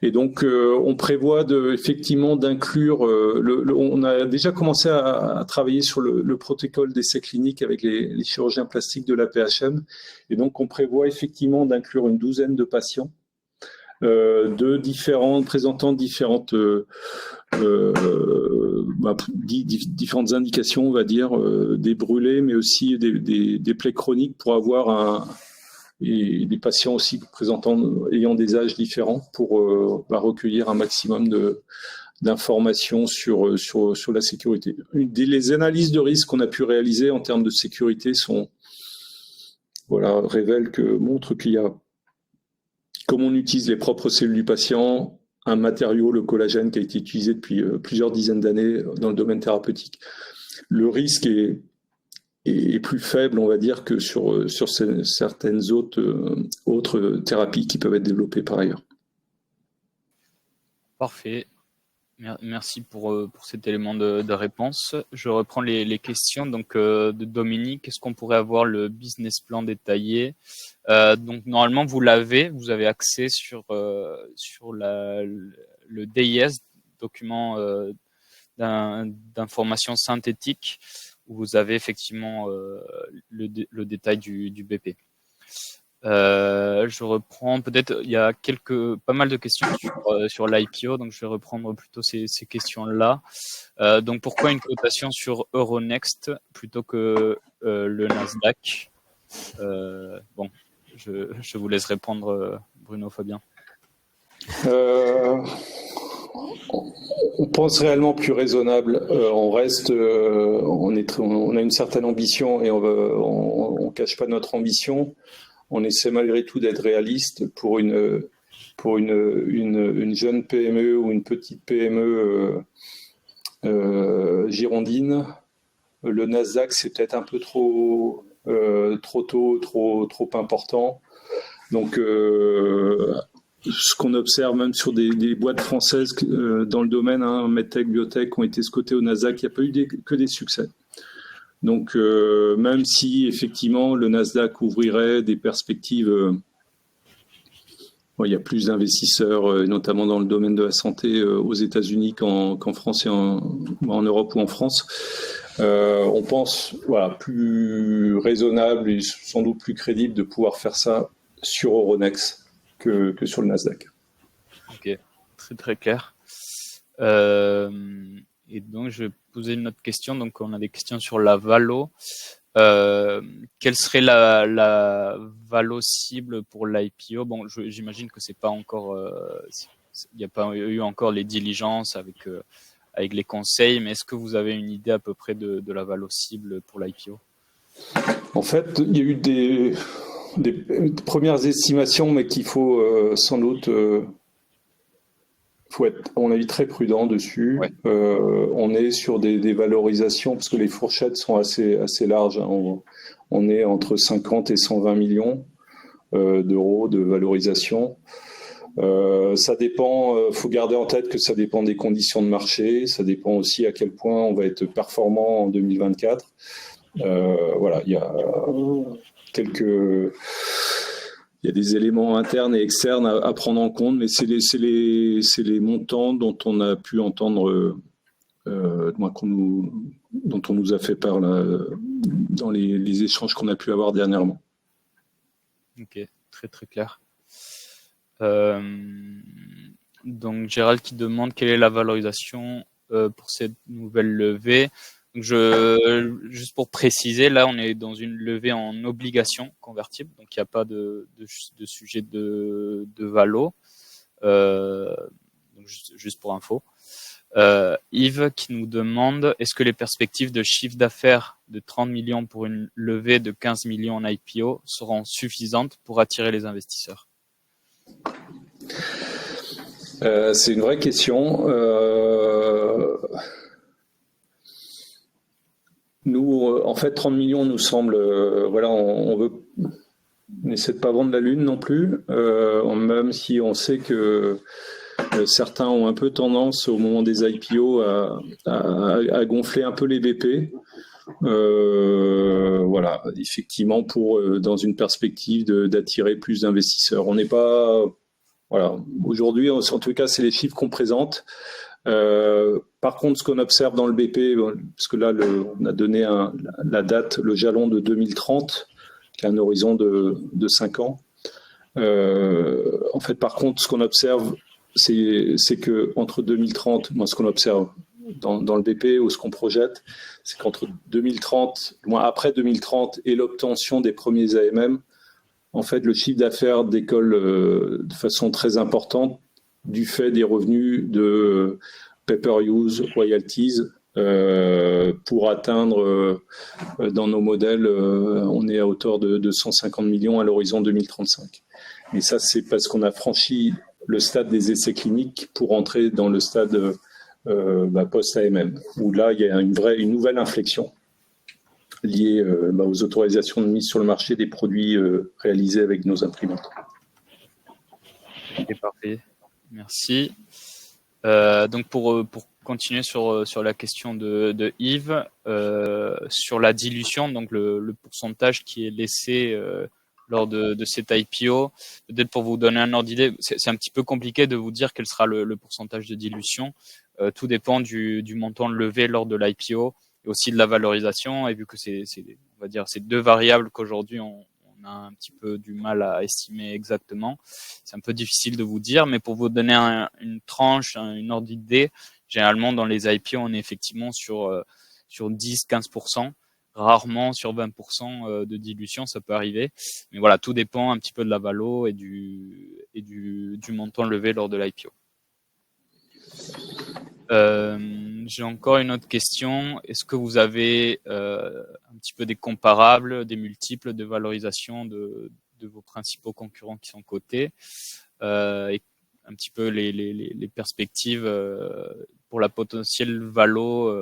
[SPEAKER 2] Et donc, on prévoit effectivement d'inclure, on a déjà commencé à travailler sur le protocole d'essai clinique avec les chirurgiens plastiques de la PHM, et donc on prévoit effectivement d'inclure une douzaine de patients présentant différentes différentes indications, on va dire, des brûlés, mais aussi des plaies chroniques pour avoir et des patients aussi ayant des âges différents pour recueillir un maximum d'informations sur la sécurité. Les analyses de risque qu'on a pu réaliser en termes de sécurité montrent qu'il y a, comme on utilise les propres cellules du patient, un matériau, le collagène, qui a été utilisé depuis plusieurs dizaines d'années dans le domaine thérapeutique. Le risque est plus faible, on va dire, que sur certaines autres thérapies qui peuvent être développées par ailleurs.
[SPEAKER 1] Parfait. Merci pour cet élément de réponse. Je reprends les questions donc de Dominique. Est-ce qu'on pourrait avoir le business plan détaillé? Donc normalement vous avez accès sur le DIS, document d'information synthétique, où vous avez effectivement le détail du BP. Je reprends, peut-être, il y a pas mal de questions sur l'IPO, donc je vais reprendre plutôt ces questions-là. Donc pourquoi une cotation sur Euronext plutôt que le Nasdaq? Bon, je vous laisse répondre, Bruno, Fabien.
[SPEAKER 2] On pense réellement plus raisonnable. On a une certaine ambition et on cache pas notre ambition. On essaie malgré tout d'être réaliste pour une jeune PME ou une petite PME girondine. Le Nasdaq, c'est peut-être un peu trop tôt, trop important. Donc, ce qu'on observe même sur des boîtes françaises dans le domaine, MedTech, Biotech, ont été cotées au Nasdaq, il n'y a pas eu que des succès. Donc, même si effectivement le Nasdaq ouvrirait des perspectives, il y a plus d'investisseurs, notamment dans le domaine de la santé aux États-Unis qu'en France et en Europe ou en France. On pense plus raisonnable et sans doute plus crédible de pouvoir faire ça sur Euronext que sur le Nasdaq.
[SPEAKER 1] Ok, très très clair. Et donc, je vais poser une autre question. Donc, on a des questions sur la valo. Quelle serait la valo cible pour l'IPO? Bon, j'imagine que c'est pas encore, il n'y a pas eu encore les diligences avec les conseils, mais est-ce que vous avez une idée à peu près de la valo cible pour l'IPO?
[SPEAKER 2] En fait, il y a eu des premières estimations, mais qu'il faut sans doute... faut être, à mon avis, très prudent dessus.
[SPEAKER 1] Ouais.
[SPEAKER 2] On est sur des valorisations, parce que les fourchettes sont assez larges. On est entre 50 et 120 millions d'euros de valorisation. Ça dépend, faut garder en tête que ça dépend des conditions de marché, ça dépend aussi à quel point on va être performant en 2024. Il y a il y a des éléments internes et externes à prendre en compte, mais c'est les montants dont on a pu entendre, dont on nous a fait part là, dans les échanges qu'on a pu avoir dernièrement.
[SPEAKER 1] Ok, très très clair. Donc Gérald qui demande quelle est la valorisation pour cette nouvelle levée. Donc juste pour préciser, là on est dans une levée en obligation convertible, donc il n'y a pas de sujet de valo. Donc juste pour info. Yves qui nous demande est-ce que les perspectives de chiffre d'affaires de 30 millions pour une levée de 15 millions en IPO seront suffisantes pour attirer les investisseurs?
[SPEAKER 2] C'est une vraie question. Nous, en fait, 30 millions nous semble, on essaie de pas vendre la lune non plus, même si on sait que certains ont un peu tendance au moment des IPO à gonfler un peu les BP. Effectivement, dans une perspective d'attirer plus d'investisseurs. On n'est pas, aujourd'hui, en tout cas, c'est les chiffres qu'on présente. Par contre, ce qu'on observe dans le BP, parce que là, on a donné la date, le jalon de 2030, qui est un horizon de 5 ans. En fait, par contre, ce qu'on observe c'est que entre 2030, moi ce qu'on observe dans le BP ou ce qu'on projette, c'est qu'entre 2030, moins après 2030 et l'obtention des premiers AMM, en fait, le chiffre d'affaires décolle de façon très importante du fait des revenus de pay-per-use, royalties, pour atteindre, dans nos modèles, on est à hauteur de 150 millions à l'horizon 2035. Et ça, c'est parce qu'on a franchi le stade des essais cliniques pour entrer dans le stade post-AMM, où là, il y a une nouvelle inflexion liée aux autorisations de mise sur le marché des produits réalisés avec nos imprimantes.
[SPEAKER 1] C'est parfait, merci. Donc pour continuer sur la question de Yves, sur la dilution, donc le pourcentage qui est laissé lors de cet IPO, peut-être pour vous donner un ordre d'idée, c'est un petit peu compliqué de vous dire quel sera le pourcentage de dilution. Tout dépend du montant levé lors de l'IPO et aussi de la valorisation. Et vu que on va dire, c'est deux variables qu'aujourd'hui on a un petit peu du mal à estimer exactement, c'est un peu difficile de vous dire. Mais pour vous donner une tranche, une ordre d'idée, généralement dans les IPO, on est effectivement sur 10-15%. Rarement sur 20% de dilution, ça peut arriver. Mais voilà, tout dépend un petit peu de la valo et du montant levé lors de l'IPO. J'ai encore une autre question. Est-ce que vous avez un petit peu des comparables, des multiples de valorisation de vos principaux concurrents qui sont cotés, et un petit peu les perspectives pour la potentielle valo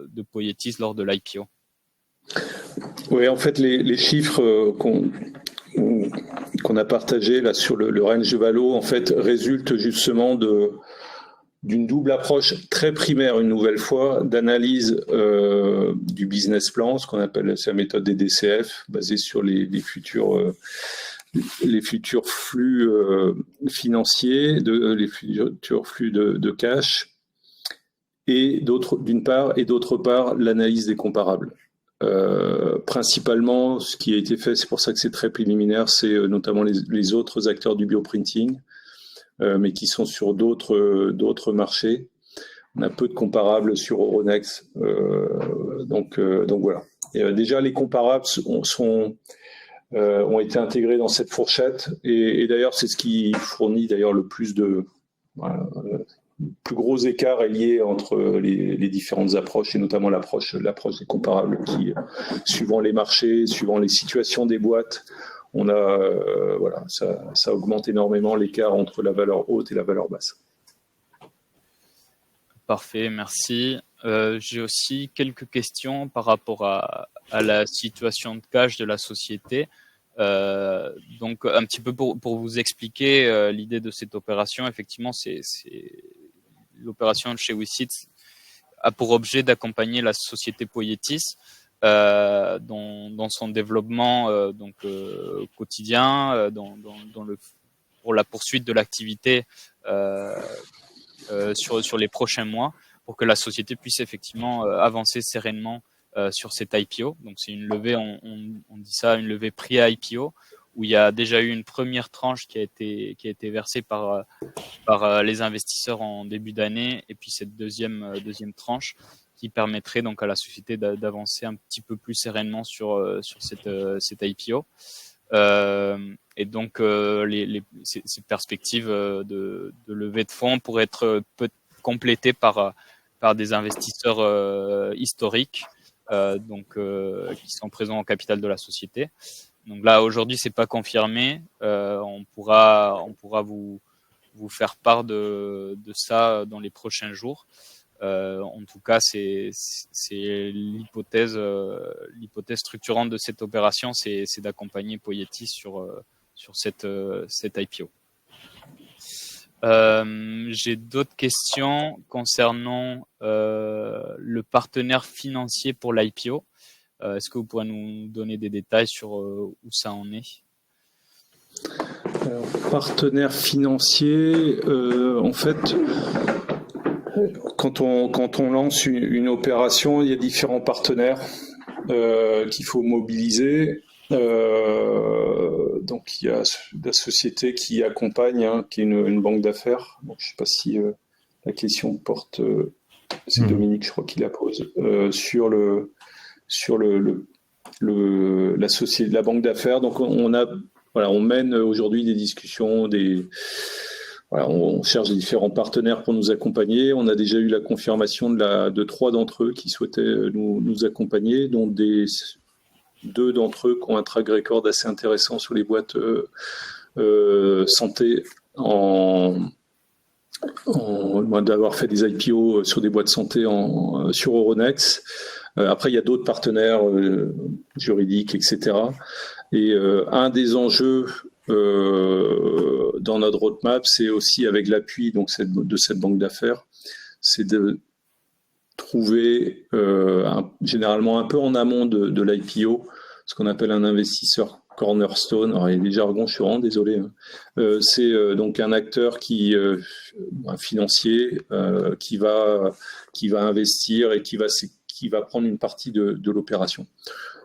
[SPEAKER 1] de Poietis lors de l'IPO?
[SPEAKER 2] Oui, en fait, les chiffres qu'on a partagés là sur le range de valo, en fait, résultent justement d'une double approche très primaire, une nouvelle fois, d'analyse du business plan, ce qu'on appelle la méthode des DCF, basée sur les futurs flux financiers, les futurs flux de cash, et d'une part, et d'autre part, l'analyse des comparables. Principalement, ce qui a été fait, c'est pour ça que c'est très préliminaire, c'est notamment les autres acteurs du bioprinting, mais qui sont sur d'autres marchés. On a peu de comparables sur Euronext, donc voilà. Et, déjà, les comparables ont été intégrés dans cette fourchette, et d'ailleurs, c'est ce qui fournit d'ailleurs le plus de... Le plus gros écart est lié entre les différentes approches, et notamment l'approche des comparables qui, suivant les marchés, suivant les situations des boîtes, on a ça augmente énormément l'écart entre la valeur haute et la valeur basse.
[SPEAKER 1] Parfait, merci. J'ai aussi quelques questions par rapport à la situation de cash de la société. Donc un petit peu pour vous expliquer l'idée de cette opération, effectivement, c'est l'opération chez WISIT a pour objet d'accompagner la société Poietis dans son développement quotidien, pour la poursuite de l'activité sur les prochains mois, pour que la société puisse effectivement avancer sereinement sur cette IPO. Donc c'est une levée, on dit ça, une levée pré-IPO, où il y a déjà eu une première tranche qui a été versée par les investisseurs en début d'année, et puis cette deuxième tranche qui permettrait donc à la société d'avancer un petit peu plus sereinement sur cette IPO. Et donc ces perspectives de levée de fonds pourraient être complétées par des investisseurs historiques, qui sont présents au capital de la société. Donc là, aujourd'hui, c'est pas confirmé. On pourra vous faire part de ça dans les prochains jours. En tout cas, c'est l'hypothèse structurante de cette opération, c'est d'accompagner Poietis sur cette IPO. J'ai d'autres questions concernant le partenaire financier pour l'IPO. Est-ce que vous pourrez nous donner des détails sur où ça en est?
[SPEAKER 2] Alors, partenaire financier, en fait, quand on lance une opération, il y a différents partenaires qu'il faut mobiliser. Donc Donc il y a la société qui accompagne, hein, qui est une banque d'affaires. Donc, je ne sais pas si la question porte, c'est Dominique, je crois, qui la pose, sur la banque d'affaires. Donc on mène aujourd'hui des discussions, on cherche des différents partenaires pour nous accompagner. On a déjà eu la confirmation de 3 d'entre eux qui souhaitaient nous accompagner, dont 2 d'entre eux qui ont un track record assez intéressant sur les boîtes santé d'avoir fait des IPO sur des boîtes santé sur Euronext. Après, il y a d'autres partenaires juridiques, etc. Et un des enjeux dans notre roadmap, c'est aussi avec l'appui de cette banque d'affaires, c'est de trouver généralement un peu en amont de l'IPO, ce qu'on appelle un investisseur cornerstone. Alors, il y a des jargons, je suis vraiment désolé. C'est donc un acteur un financier qui va investir et qui va prendre une partie de l'opération.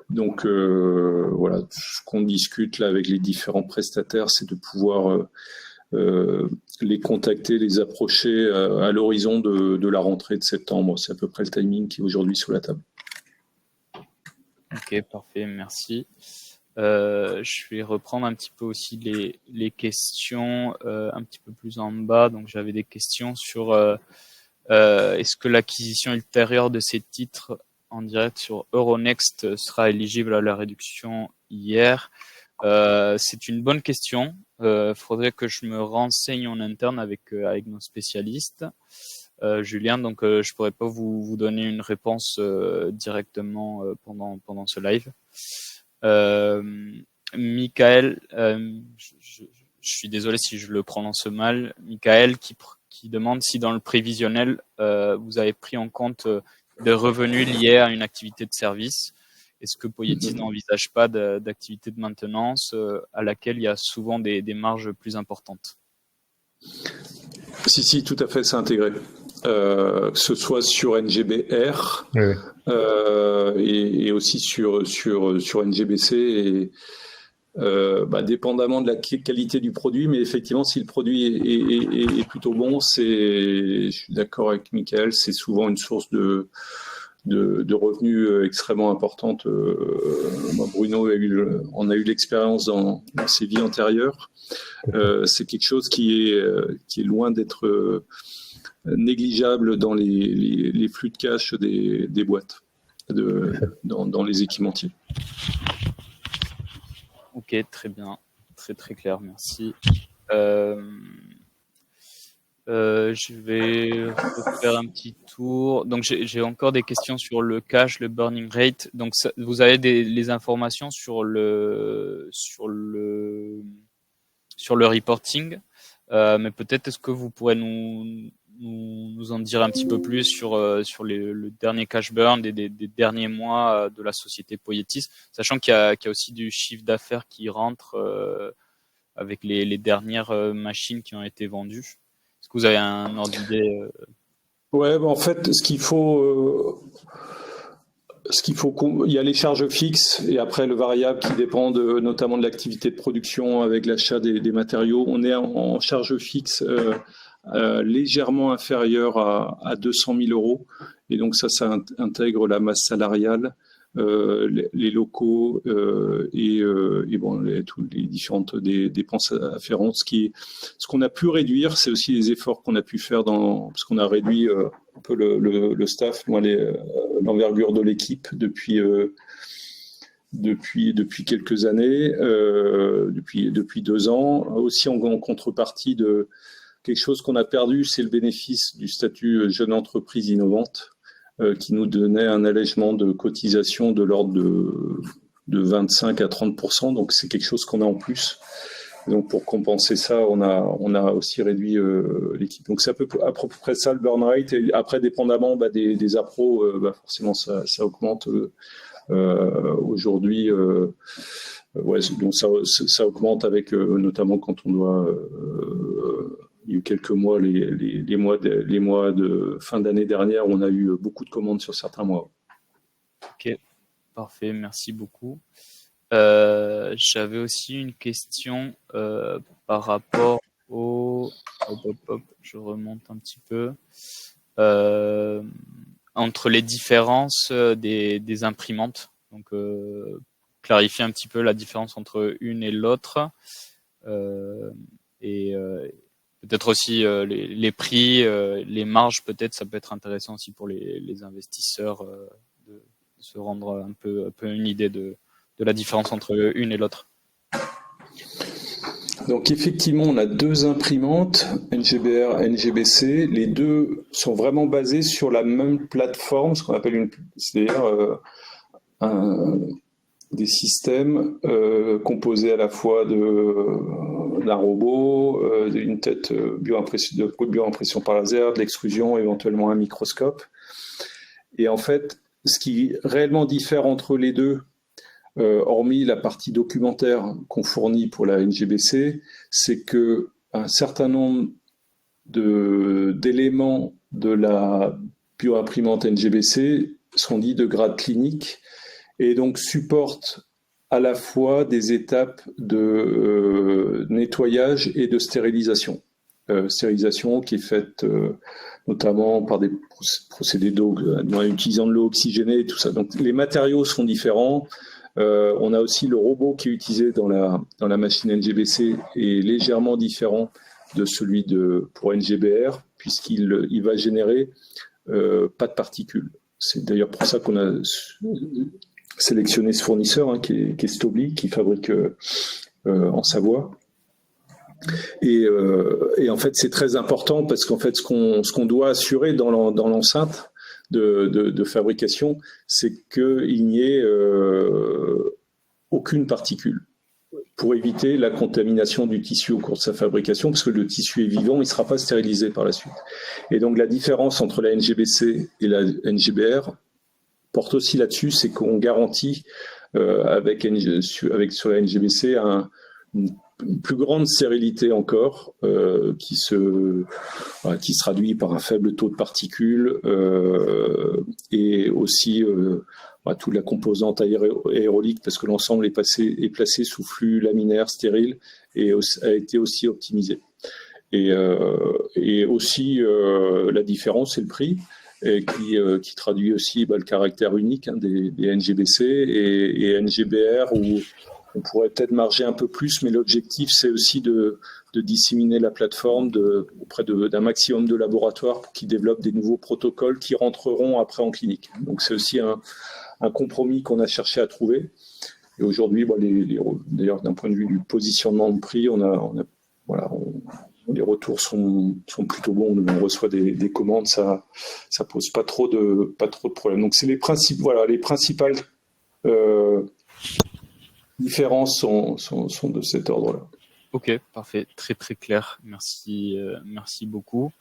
[SPEAKER 2] Donc voilà, ce qu'on discute là avec les différents prestataires, c'est de pouvoir les contacter, les approcher à l'horizon de la rentrée de septembre. C'est à peu près le timing qui est aujourd'hui sur la table.
[SPEAKER 1] Ok, parfait, merci. Je vais reprendre un petit peu aussi les questions un petit peu plus en bas. Donc j'avais des questions sur est-ce que l'acquisition ultérieure de ces titres en direct sur Euronext sera éligible à la réduction IR? C'est une bonne question. Faudrait que je me renseigne en interne avec nos spécialistes. Julien, donc je pourrais pas vous donner une réponse directement pendant ce live. Michael, je suis désolé si je le prononce mal. Michael qui demande si dans le prévisionnel vous avez pris en compte des revenus liés à une activité de service. Est-ce que Poietis n'envisage pas d'activité de maintenance à laquelle il y a souvent des marges plus importantes?
[SPEAKER 2] Si, tout à fait, c'est intégré. Que ce soit sur NGBR et aussi sur NGBC et dépendamment de la qualité du produit, mais effectivement, si le produit est plutôt bon, je suis d'accord avec Michael, c'est souvent une source de revenus extrêmement importante. Bruno on a eu l'expérience dans ses vies antérieures. C'est quelque chose qui est loin d'être négligeable dans les flux de cash des boîtes, dans les équipementiers.
[SPEAKER 1] Ok, très bien, très clair, merci. Je vais refaire un petit tour. Donc j'ai encore des questions sur le cash, le burning rate. Donc vous avez les informations sur le reporting, mais peut-être est-ce que vous pourrez nous en dire un petit peu plus sur le dernier cash burn des derniers mois de la société Poietis, sachant qu'il y a aussi du chiffre d'affaires qui rentre avec les dernières machines qui ont été vendues. Est-ce que vous avez un ordre d'idée
[SPEAKER 2] Ouais, en fait, il y a les charges fixes et après le variable qui dépend notamment de l'activité de production avec l'achat des matériaux. On est en charge fixe légèrement inférieure à 200 000 euros. Et donc ça intègre la masse salariale, les locaux et toutes les différentes dépenses afférentes. Ce qu'on a pu réduire, c'est aussi les efforts qu'on a pu faire parce qu'on a réduit un peu le staff, l'envergure de l'équipe depuis quelques années, depuis 2 ans. Aussi en contrepartie de quelque chose qu'on a perdu, c'est le bénéfice du statut jeune entreprise innovante, qui nous donnait un allègement de cotisation de l'ordre de 25 à 30%. Donc c'est quelque chose qu'on a en plus. Donc pour compenser ça, on a aussi réduit l'équipe. Donc c'est à peu près ça le burn rate. Et après, dépendamment des appros, forcément ça augmente. Aujourd'hui, donc ça augmente avec notamment quand on doit. Il y a eu quelques mois, les mois de fin d'année dernière, où on a eu beaucoup de commandes sur certains mois.
[SPEAKER 1] Ok, parfait, merci beaucoup. J'avais aussi une question par rapport au... je remonte un petit peu. Entre les différences des imprimantes. Donc, clarifier un petit peu la différence entre une et l'autre. Et peut-être aussi les prix, les marges, peut-être, ça peut être intéressant aussi pour les investisseurs de se rendre un peu une idée de la différence entre une et l'autre.
[SPEAKER 2] Donc effectivement, on a deux imprimantes, NGBR, NGBC. Les deux sont vraiment basées sur la même plateforme, ce qu'on appelle c'est-à-dire des systèmes composés à la fois d'un robot, d'une tête de bioimpression par laser, de l'extrusion, éventuellement un microscope. Et en fait, ce qui réellement diffère entre les deux, hormis la partie documentaire qu'on fournit pour la NGBC, c'est que un certain nombre d'éléments de la bioimprimante NGBC sont dits de grade clinique et donc supportent à la fois des étapes de nettoyage et de stérilisation. Stérilisation qui est faite notamment par des procédés d'eau, en utilisant de l'eau oxygénée et tout ça. Donc les matériaux sont différents. On a aussi le robot qui est utilisé dans la machine NGBC est légèrement différent de celui pour NGBR, puisqu'il va générer pas de particules. C'est d'ailleurs pour ça qu'on a sélectionné ce fournisseur, qui est Stobli, qui fabrique en Savoie. Et en fait, c'est très important parce qu'en fait, ce qu'on doit assurer dans l'enceinte de fabrication, c'est qu'il n'y ait aucune particule pour éviter la contamination du tissu au cours de sa fabrication, parce que le tissu est vivant, il ne sera pas stérilisé par la suite. Et donc la différence entre la NGBC et la NGBR porte aussi là-dessus, c'est qu'on garantit sur la NGBC une plus grande stérilité encore, qui se traduit par un faible taux de particules et aussi toute la composante aérolique, parce que l'ensemble est placé sous flux laminaire stérile et a été aussi optimisé. Et aussi la différence, c'est le prix, qui traduit aussi le caractère unique des NGBC et NGBR, où on pourrait peut-être marger un peu plus, mais l'objectif, c'est aussi de disséminer la plateforme auprès d'un maximum de laboratoires pour qu'ils développent des nouveaux protocoles qui rentreront après en clinique. Donc c'est aussi un compromis qu'on a cherché à trouver. Et aujourd'hui, d'ailleurs, d'un point de vue du positionnement de prix, les retours sont plutôt bons. On reçoit des commandes, ça pose pas trop de problèmes. Donc c'est les principales différences sont de cet ordre-là.
[SPEAKER 1] Ok, parfait, très très clair. Merci beaucoup.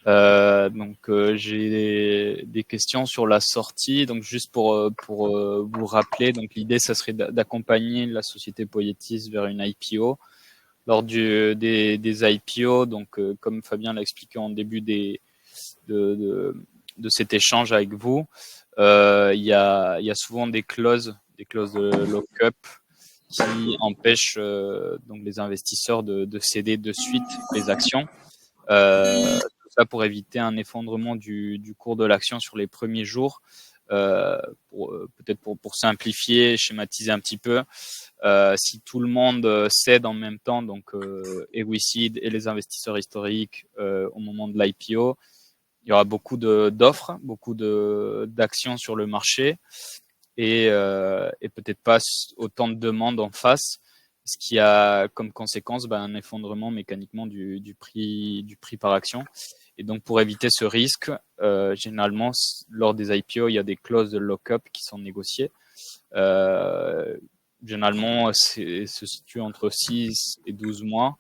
[SPEAKER 1] Donc j'ai des questions sur la sortie. Donc juste pour vous rappeler, donc l'idée ça serait d'accompagner la société Poietis vers une IPO. Lors des IPO, donc comme Fabien l'a expliqué en début de cet échange avec vous, il y a souvent des clauses de lock-up qui empêchent donc les investisseurs de céder de suite les actions. Tout ça pour éviter un effondrement du cours de l'action sur les premiers jours. Peut-être pour simplifier, schématiser un petit peu, si tout le monde cède en même temps, donc WeSeed et les investisseurs historiques au moment de l'IPO, il y aura beaucoup d'offres, beaucoup d'actions sur le marché et peut-être pas autant de demandes en face, ce qui a comme conséquence un effondrement mécaniquement du prix par action. Et donc, pour éviter ce risque, généralement, lors des IPO, il y a des clauses de lock-up qui sont négociées. Généralement, se situe entre 6 et 12 mois.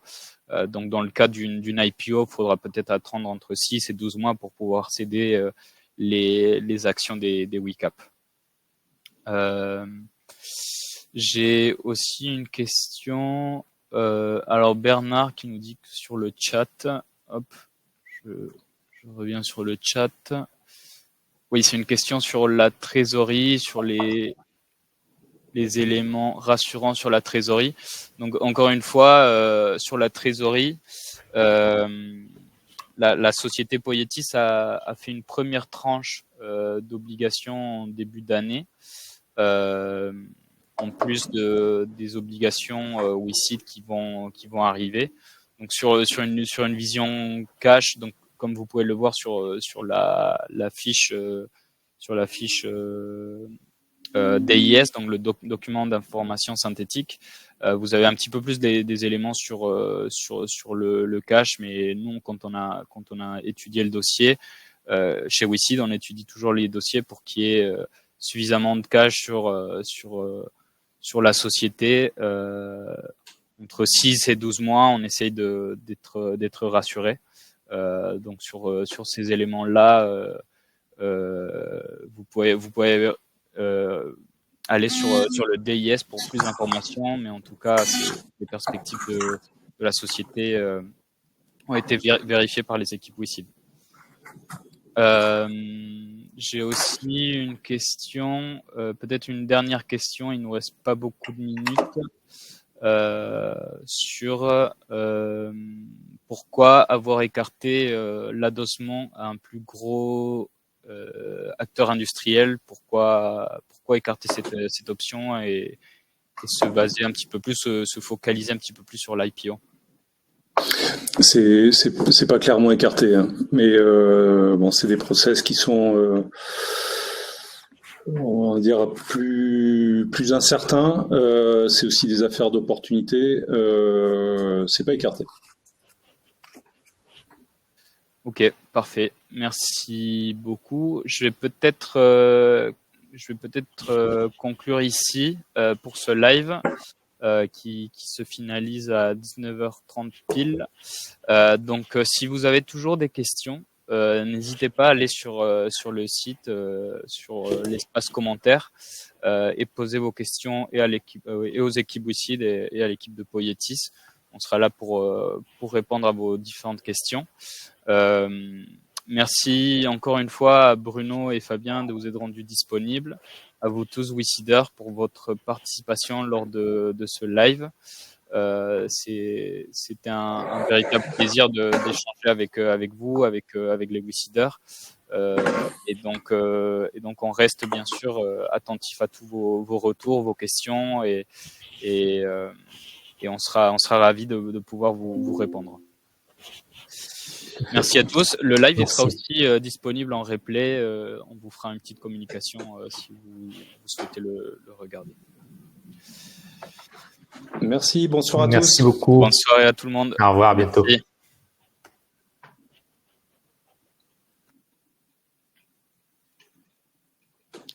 [SPEAKER 1] Donc, dans le cas d'une IPO, il faudra peut-être attendre entre 6 et 12 mois pour pouvoir céder les actions des WeCap. J'ai aussi une question. Alors, Bernard qui nous dit que sur le chat, hop, je reviens sur le chat. Oui, c'est une question sur la trésorerie, sur les les éléments rassurants sur la trésorerie. Donc encore une fois, sur la trésorerie, la société Poietis a fait une première tranche d'obligations en début d'année, en plus des obligations WICID qui vont arriver. Donc sur une vision cash, donc comme vous pouvez le voir sur la fiche DIS, donc le document d'information synthétique, vous avez un petit peu plus des éléments sur le cash, mais nous, quand on a étudié le dossier, chez WICID, on étudie toujours les dossiers pour qu'il y ait suffisamment de cash sur la société. Entre 6 et 12 mois, on essaye d'être rassuré. Donc sur ces éléments-là, vous pouvez aller sur le DIS pour plus d'informations, mais en tout cas, les perspectives de la société ont été vérifiées par les équipes WICID. J'ai aussi une question, peut-être une dernière question, il ne nous reste pas beaucoup de minutes, sur pourquoi avoir écarté l'adossement à un plus gros acteur industriel, pourquoi écarter cette option et se baser un petit peu plus, se focaliser un petit peu plus sur l'IPO.
[SPEAKER 2] C'est pas clairement écarté, hein. Mais bon, c'est des process qui sont on va dire plus incertains. C'est aussi des affaires d'opportunité. C'est pas écarté.
[SPEAKER 1] Ok, parfait. Merci beaucoup. Je vais peut-être conclure ici pour ce live qui se finalise à 19h30 pile. Donc, si vous avez toujours des questions, n'hésitez pas à aller sur le site, sur l'espace commentaires et poser vos questions et aux équipes WICID et à l'équipe de Poietis. On sera là pour répondre à vos différentes questions. Merci encore une fois à Bruno et Fabien de vous être rendus disponibles. À vous tous, WICIDers, pour votre participation lors de ce live. C'était un véritable plaisir d'échanger avec vous, avec les WICIDers. Et donc on reste bien sûr attentif à tous vos retours, vos questions et on sera ravis de pouvoir vous répondre. Merci à tous. Le live sera aussi disponible en replay. On vous fera une petite communication si vous souhaitez le regarder.
[SPEAKER 2] Merci, bonsoir à tous.
[SPEAKER 3] Merci beaucoup.
[SPEAKER 1] Bonne soirée à tout le monde.
[SPEAKER 3] Au revoir, à bientôt.
[SPEAKER 1] Merci.